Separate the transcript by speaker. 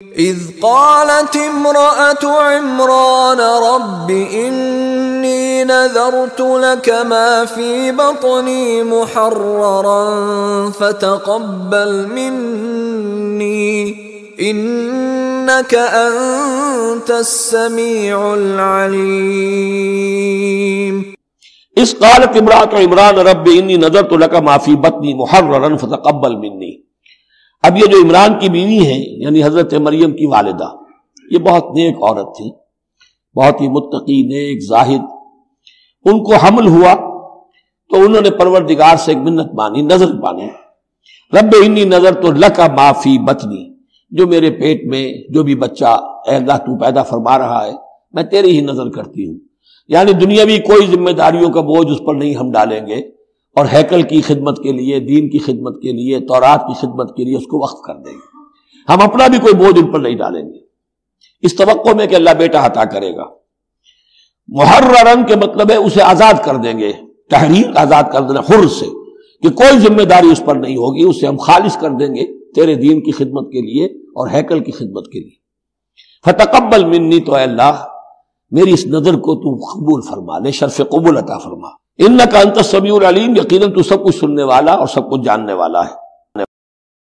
Speaker 1: اذ قالت امرأة عمران رب انی نذرت لك ما في بطني محررا فتقبل مني انك انت السميع العليم۔
Speaker 2: اس قالت امرأة عمران رب انی نذرت لك ما في بطني محررا فتقبل مني۔ اب یہ جو عمران کی بیوی ہیں یعنی حضرت مریم کی والدہ، یہ بہت نیک عورت تھی، بہت ہی متقی، نیک، زاہد۔ ان کو حمل ہوا تو انہوں نے پروردگار سے ایک منت مانی، نظر مانی، رب انی نذرت لک ما فی بطنی، جو میرے پیٹ میں جو بھی بچہ اے اللہ تو پیدا فرما رہا ہے میں تیری ہی نظر کرتی ہوں، یعنی دنیاوی کوئی ذمہ داریوں کا بوجھ اس پر نہیں ہم ڈالیں گے، اور ہیکل کی خدمت کے لیے، دین کی خدمت کے لیے، تورات کی خدمت کے لیے اس کو وقف کر دیں گے، ہم اپنا بھی کوئی بوجھ ان پر نہیں ڈالیں گے، اس توقع میں کہ اللہ بیٹا عطا کرے گا۔ محررن کے مطلب ہے اسے آزاد کر دیں گے، تحریر آزاد کر دینا حر سے، کہ کوئی ذمہ داری اس پر نہیں ہوگی، اسے ہم خالص کر دیں گے تیرے دین کی خدمت کے لیے اور ہیکل کی خدمت کے لیے۔ فتقبل منی، تو اے اللہ میری اس نظر کو تو قبول فرما لے، شرف قبول عطا فرما۔ انک انت السمیع العلیم، یقیناً تو سب کچھ سننے والا اور سب کچھ جاننے والا ہے۔